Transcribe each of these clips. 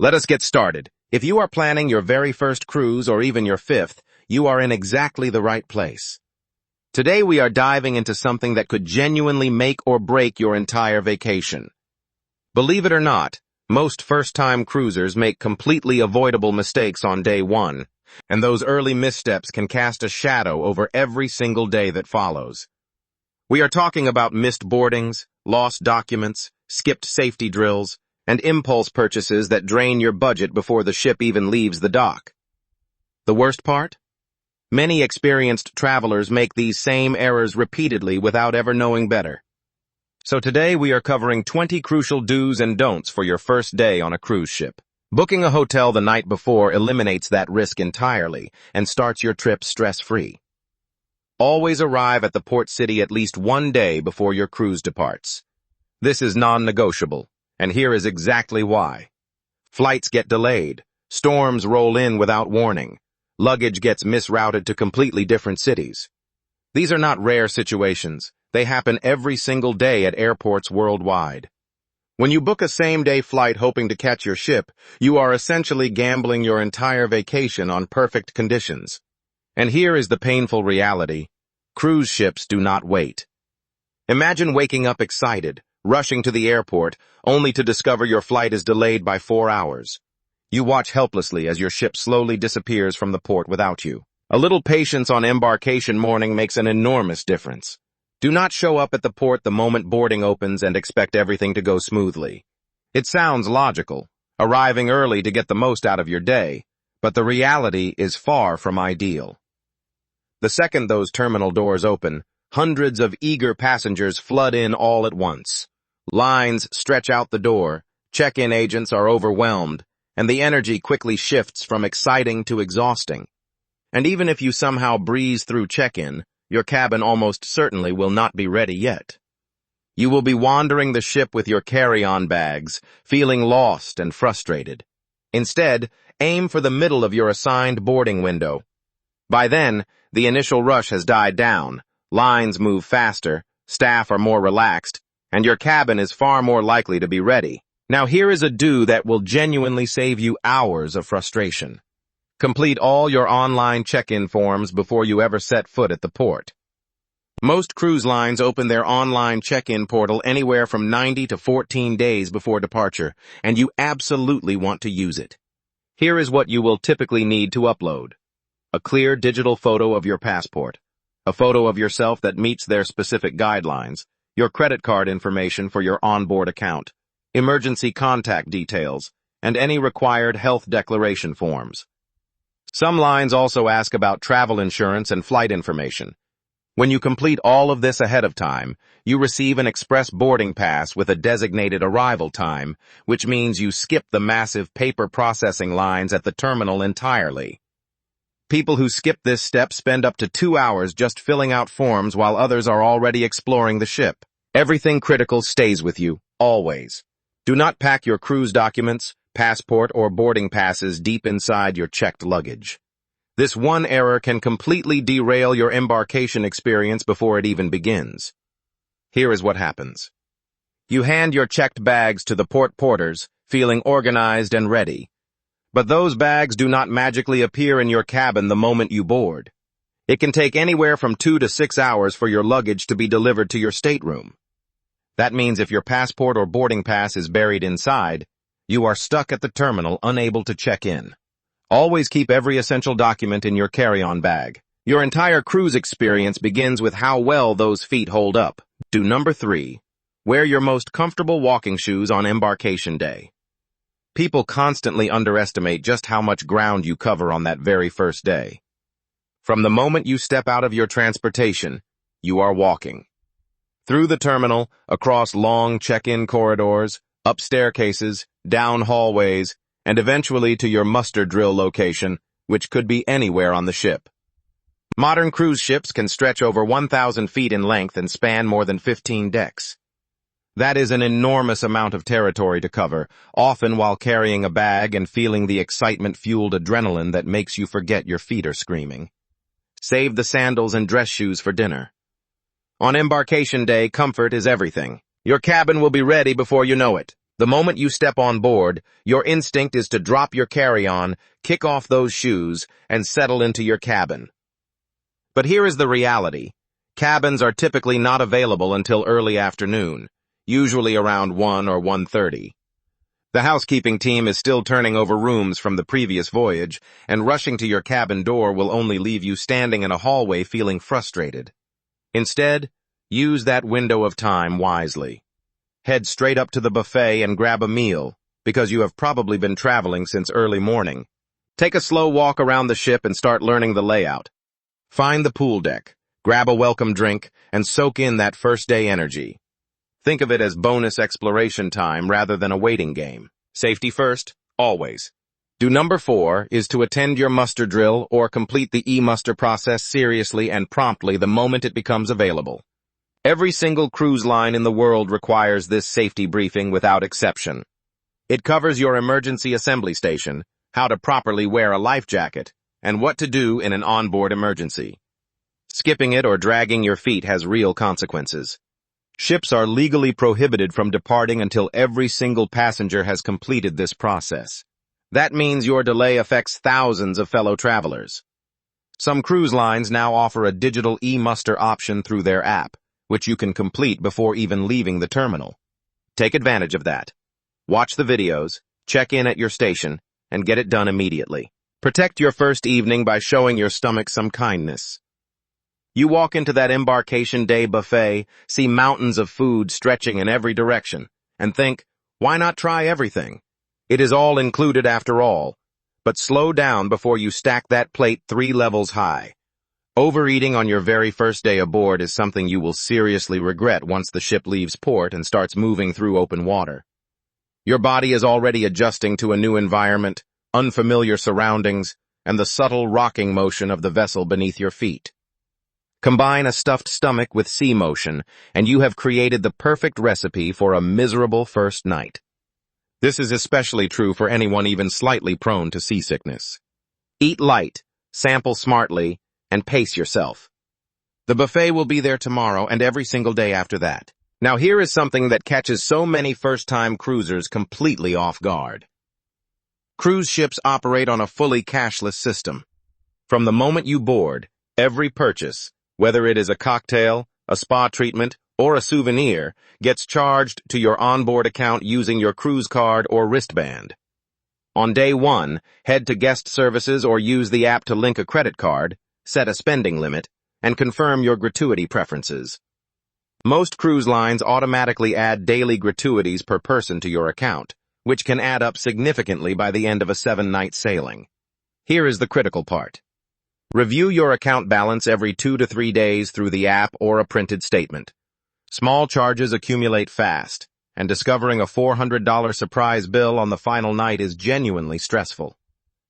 Let us get started. If you are planning your very first cruise or even your fifth, you are in exactly the right place. Today we are diving into something that could genuinely make or break your entire vacation. Believe it or not, most first-time cruisers make completely avoidable mistakes on day one, and those early missteps can cast a shadow over every single day that follows. We are talking about missed boardings, lost documents, skipped safety drills, and impulse purchases that drain your budget before the ship even leaves the dock. The worst part? Many experienced travelers make these same errors repeatedly without ever knowing better. So today we are covering 20 crucial do's and don'ts for your first day on a cruise ship. Booking a hotel the night before eliminates that risk entirely and starts your trip stress-free. Always arrive at the port city at least one day before your cruise departs. This is non-negotiable, and here is exactly why. Flights get delayed, storms roll in without warning, luggage gets misrouted to completely different cities. These are not rare situations. They happen every single day at airports worldwide. When you book a same-day flight hoping to catch your ship, you are essentially gambling your entire vacation on perfect conditions. And here is the painful reality. Cruise ships do not wait. Imagine waking up excited, rushing to the airport, only to discover your flight is delayed by 4 hours. You watch helplessly as your ship slowly disappears from the port without you. A little patience on embarkation morning makes an enormous difference. Do not show up at the port the moment boarding opens and expect everything to go smoothly. It sounds logical, arriving early to get the most out of your day, but the reality is far from ideal. The second those terminal doors open, hundreds of eager passengers flood in all at once. Lines stretch out the door, check-in agents are overwhelmed, and the energy quickly shifts from exciting to exhausting. And even if you somehow breeze through check-in, your cabin almost certainly will not be ready yet. You will be wandering the ship with your carry-on bags, feeling lost and frustrated. Instead, aim for the middle of your assigned boarding window. By then, the initial rush has died down, lines move faster, staff are more relaxed, and your cabin is far more likely to be ready. Now here is a do that will genuinely save you hours of frustration. Complete all your online check-in forms before you ever set foot at the port. Most cruise lines open their online check-in portal anywhere from 90 to 14 days before departure, and you absolutely want to use it. Here is what you will typically need to upload. A clear digital photo of your passport, a photo of yourself that meets their specific guidelines, your credit card information for your onboard account, emergency contact details, and any required health declaration forms. Some lines also ask about travel insurance and flight information. When you complete all of this ahead of time, you receive an express boarding pass with a designated arrival time, which means you skip the massive paper processing lines at the terminal entirely. People who skip this step spend up to 2 hours just filling out forms while others are already exploring the ship. Everything critical stays with you, always. Do not pack your cruise documents, passport, or boarding passes deep inside your checked luggage. This one error can completely derail your embarkation experience before it even begins. Here is what happens. You hand your checked bags to the port porters, feeling organized and ready. But those bags do not magically appear in your cabin the moment you board. It can take anywhere from 2 to 6 hours for your luggage to be delivered to your stateroom. That means if your passport or boarding pass is buried inside, you are stuck at the terminal unable to check in. Always keep every essential document in your carry-on bag. Your entire cruise experience begins with how well those feet hold up. Do number 3. Wear your most comfortable walking shoes on embarkation day. People constantly underestimate just how much ground you cover on that very first day. From the moment you step out of your transportation, you are walking. Through the terminal, across long check-in corridors, up staircases, down hallways, and eventually to your muster drill location, which could be anywhere on the ship. Modern cruise ships can stretch over 1,000 feet in length and span more than 15 decks. That is an enormous amount of territory to cover, often while carrying a bag and feeling the excitement-fueled adrenaline that makes you forget your feet are screaming. Save the sandals and dress shoes for dinner. On embarkation day, comfort is everything. Your cabin will be ready before you know it. The moment you step on board, your instinct is to drop your carry-on, kick off those shoes, and settle into your cabin. But here is the reality. Cabins are typically not available until early afternoon, usually around 1 or 1:30. The housekeeping team is still turning over rooms from the previous voyage, and rushing to your cabin door will only leave you standing in a hallway feeling frustrated. Instead, use that window of time wisely. Head straight up to the buffet and grab a meal, because you have probably been traveling since early morning. Take a slow walk around the ship and start learning the layout. Find the pool deck, grab a welcome drink, and soak in that first-day energy. Think of it as bonus exploration time rather than a waiting game. Safety first, always. Do number 4 is to attend your muster drill or complete the e-muster process seriously and promptly the moment it becomes available. Every single cruise line in the world requires this safety briefing without exception. It covers your emergency assembly station, how to properly wear a life jacket, and what to do in an onboard emergency. Skipping it or dragging your feet has real consequences. Ships are legally prohibited from departing until every single passenger has completed this process. That means your delay affects thousands of fellow travelers. Some cruise lines now offer a digital e-muster option through their app, which you can complete before even leaving the terminal. Take advantage of that. Watch the videos, check in at your station, and get it done immediately. Protect your first evening by showing your stomach some kindness. You walk into that embarkation day buffet, see mountains of food stretching in every direction, and think, why not try everything? It is all included after all. But slow down before you stack that plate 3 levels high. Overeating on your very first day aboard is something you will seriously regret once the ship leaves port and starts moving through open water. Your body is already adjusting to a new environment, unfamiliar surroundings, and the subtle rocking motion of the vessel beneath your feet. Combine a stuffed stomach with sea motion, and you have created the perfect recipe for a miserable first night. This is especially true for anyone even slightly prone to seasickness. Eat light, sample smartly, and pace yourself. The buffet will be there tomorrow and every single day after that. Now here is something that catches so many first-time cruisers completely off guard. Cruise ships operate on a fully cashless system. From the moment you board, every purchase, whether it is a cocktail, a spa treatment, or a souvenir, gets charged to your onboard account using your cruise card or wristband. On day 1, head to guest services or use the app to link a credit card, set a spending limit, and confirm your gratuity preferences. Most cruise lines automatically add daily gratuities per person to your account, which can add up significantly by the end of a 7-night sailing. Here is the critical part. Review your account balance every 2 to 3 days through the app or a printed statement. Small charges accumulate fast, and discovering a $400 surprise bill on the final night is genuinely stressful.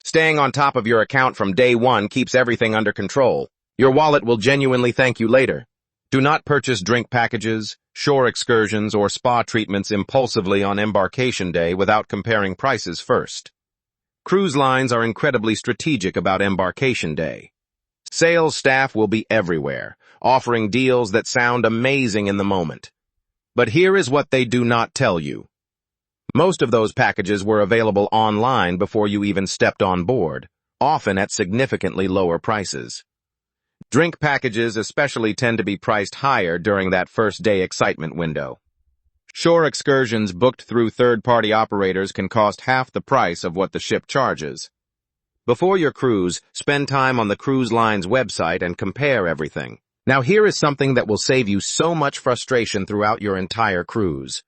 Staying on top of your account from day 1 keeps everything under control. Your wallet will genuinely thank you later. Do not purchase drink packages, shore excursions, or spa treatments impulsively on embarkation day without comparing prices first. Cruise lines are incredibly strategic about embarkation day. Sales staff will be everywhere, offering deals that sound amazing in the moment. But here is what they do not tell you. Most of those packages were available online before you even stepped on board, often at significantly lower prices. Drink packages especially tend to be priced higher during that first-day excitement window. Shore excursions booked through third-party operators can cost half the price of what the ship charges. Before your cruise, spend time on the cruise line's website and compare everything. Now here is something that will save you so much frustration throughout your entire cruise.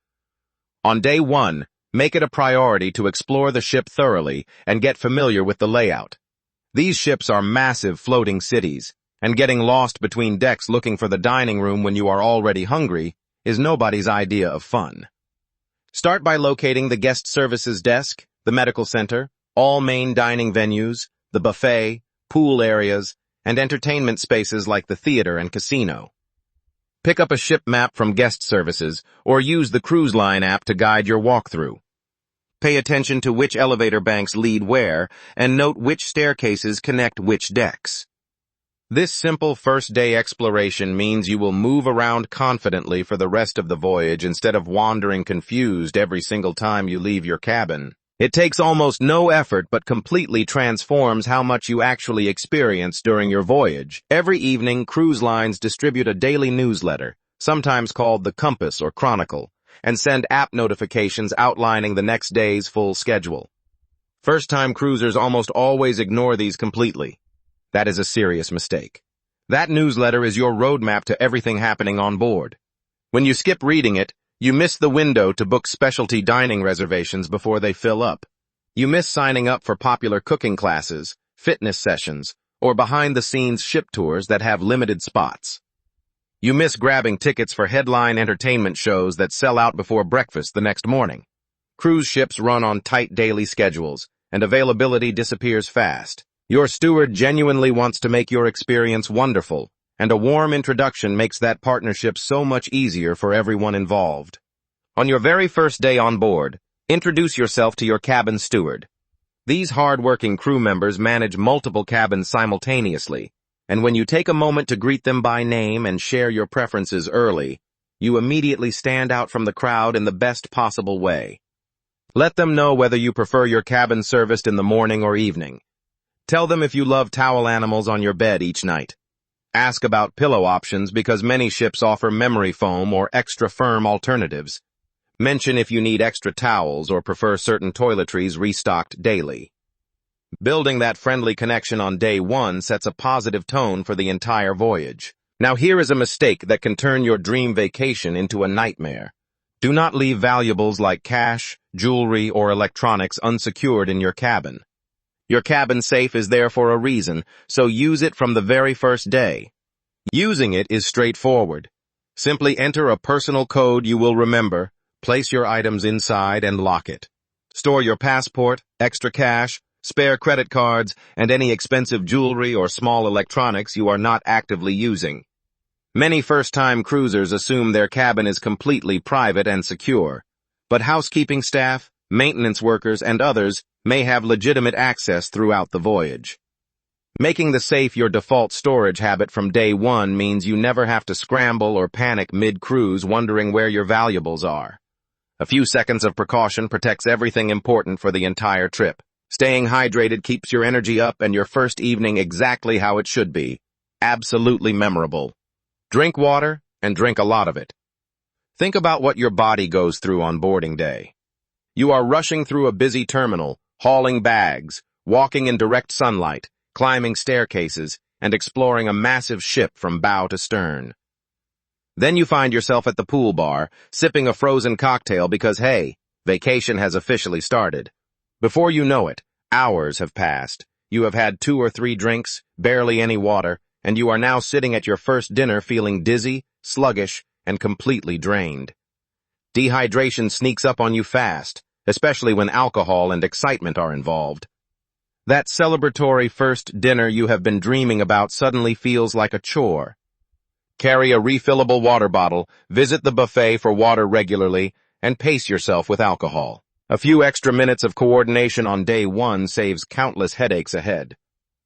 On day 1, make it a priority to explore the ship thoroughly and get familiar with the layout. These ships are massive floating cities, and getting lost between decks looking for the dining room when you are already hungry is nobody's idea of fun. Start by locating the guest services desk, the medical center, all main dining venues, the buffet, pool areas, and entertainment spaces like the theater and casino. Pick up a ship map from guest services or use the cruise line app to guide your walkthrough. Pay attention to which elevator banks lead where and note which staircases connect which decks. This simple first-day exploration means you will move around confidently for the rest of the voyage instead of wandering confused every single time you leave your cabin. It takes almost no effort but completely transforms how much you actually experience during your voyage. Every evening, cruise lines distribute a daily newsletter, sometimes called the Compass or Chronicle, and send app notifications outlining the next day's full schedule. First-time cruisers almost always ignore these completely. That is a serious mistake. That newsletter is your roadmap to everything happening on board. When you skip reading it, you miss the window to book specialty dining reservations before they fill up. You miss signing up for popular cooking classes, fitness sessions, or behind-the-scenes ship tours that have limited spots. You miss grabbing tickets for headline entertainment shows that sell out before breakfast the next morning. Cruise ships run on tight daily schedules, and availability disappears fast. Your steward genuinely wants to make your experience wonderful, and a warm introduction makes that partnership so much easier for everyone involved. On your very first day on board, introduce yourself to your cabin steward. These hard-working crew members manage multiple cabins simultaneously, and when you take a moment to greet them by name and share your preferences early, you immediately stand out from the crowd in the best possible way. Let them know whether you prefer your cabin serviced in the morning or evening. Tell them if you love towel animals on your bed each night. Ask about pillow options because many ships offer memory foam or extra firm alternatives. Mention if you need extra towels or prefer certain toiletries restocked daily. Building that friendly connection on day one sets a positive tone for the entire voyage. Now here is a mistake that can turn your dream vacation into a nightmare. Do not leave valuables like cash, jewelry, or electronics unsecured in your cabin. Your cabin safe is there for a reason, so use it from the very first day. Using it is straightforward. Simply enter a personal code you will remember, place your items inside, and lock it. Store your passport, extra cash, spare credit cards, and any expensive jewelry or small electronics you are not actively using. Many first-time cruisers assume their cabin is completely private and secure, but housekeeping staff, maintenance workers, and others may have legitimate access throughout the voyage. Making the safe your default storage habit from day one means you never have to scramble or panic mid-cruise wondering where your valuables are. A few seconds of precaution protects everything important for the entire trip. Staying hydrated keeps your energy up and your first evening exactly how it should be. Absolutely memorable. Drink water and drink a lot of it. Think about what your body goes through on boarding day. You are rushing through a busy terminal, hauling bags, walking in direct sunlight, climbing staircases, and exploring a massive ship from bow to stern. Then you find yourself at the pool bar, sipping a frozen cocktail because, hey, vacation has officially started. Before you know it, hours have passed. You have had 2 or 3 drinks, barely any water, and you are now sitting at your first dinner feeling dizzy, sluggish, and completely drained. Dehydration sneaks up on you fast, especially when alcohol and excitement are involved. That celebratory first dinner you have been dreaming about suddenly feels like a chore. Carry a refillable water bottle, visit the buffet for water regularly, and pace yourself with alcohol. A few extra minutes of coordination on day one saves countless headaches ahead.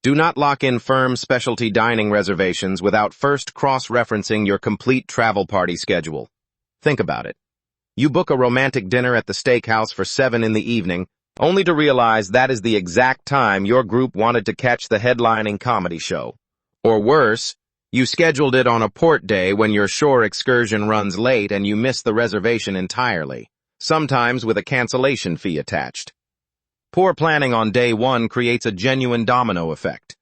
Do not lock in firm specialty dining reservations without first cross-referencing your complete travel party schedule. Think about it. You book a romantic dinner at the steakhouse for 7 in the evening, only to realize that is the exact time your group wanted to catch the headlining comedy show. Or worse, you scheduled it on a port day when your shore excursion runs late and you miss the reservation entirely, sometimes with a cancellation fee attached. Poor planning on day one creates a genuine domino effect.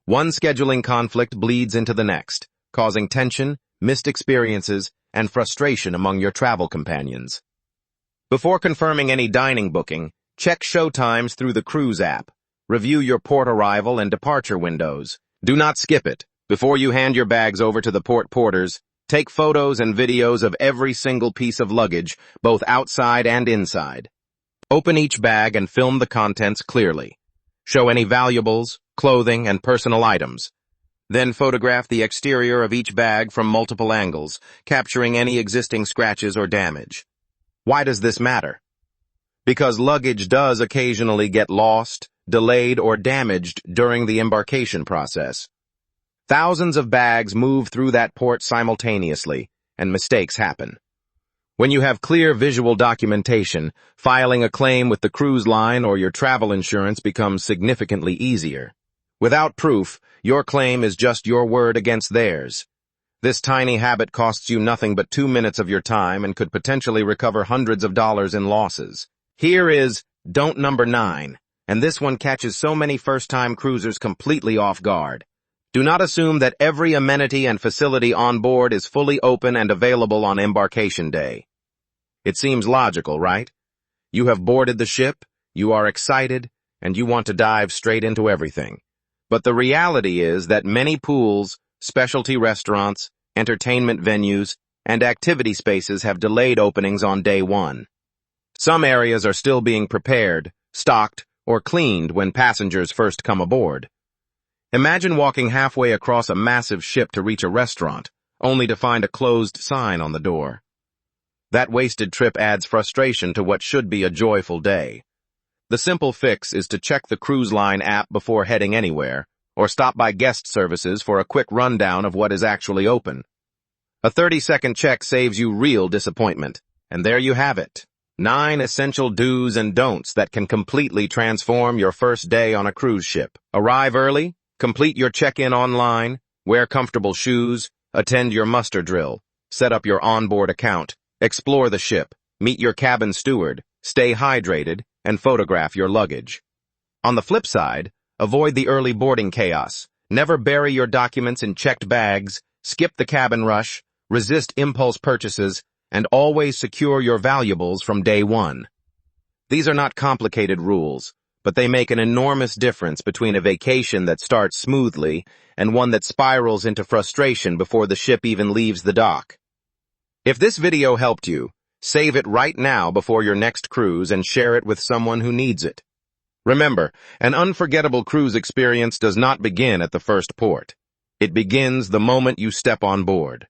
One scheduling conflict bleeds into the next, causing tension, missed experiences, and frustration among your travel companions. Before confirming any dining booking, check show times through the cruise app. Review your port arrival and departure windows. Do not skip it. Before you hand your bags over to the port porters, take photos and videos of every single piece of luggage, both outside and inside. Open each bag and film the contents clearly. Show any valuables, clothing, and personal items. Then photograph the exterior of each bag from multiple angles, capturing any existing scratches or damage. Why does this matter? Because luggage does occasionally get lost, delayed, or damaged during the embarkation process. Thousands of bags move through that port simultaneously, and mistakes happen. When you have clear visual documentation, filing a claim with the cruise line or your travel insurance becomes significantly easier. Without proof, your claim is just your word against theirs. This tiny habit costs you nothing but 2 minutes of your time and could potentially recover hundreds of dollars in losses. Here is don't number 9, and this one catches so many first-time cruisers completely off guard. Do not assume that every amenity and facility on board is fully open and available on embarkation day. It seems logical, right? You have boarded the ship, you are excited, and you want to dive straight into everything. But the reality is that many pools, specialty restaurants, entertainment venues, and activity spaces have delayed openings on day 1. Some areas are still being prepared, stocked, or cleaned when passengers first come aboard. Imagine walking halfway across a massive ship to reach a restaurant, only to find a closed sign on the door. That wasted trip adds frustration to what should be a joyful day. The simple fix is to check the cruise line app before heading anywhere, or stop by guest services for a quick rundown of what is actually open. A 30-second check saves you real disappointment, and there you have it. 9 essential do's and don'ts that can completely transform your first day on a cruise ship. Arrive early, complete your check-in online, wear comfortable shoes, attend your muster drill, set up your onboard account, explore the ship, meet your cabin steward, stay hydrated, and photograph your luggage. On the flip side, avoid the early boarding chaos. Never bury your documents in checked bags, skip the cabin rush, resist impulse purchases, and always secure your valuables from day 1. These are not complicated rules, but they make an enormous difference between a vacation that starts smoothly and one that spirals into frustration before the ship even leaves the dock. If this video helped you, save it right now before your next cruise and share it with someone who needs it. Remember, an unforgettable cruise experience does not begin at the first port. It begins the moment you step on board.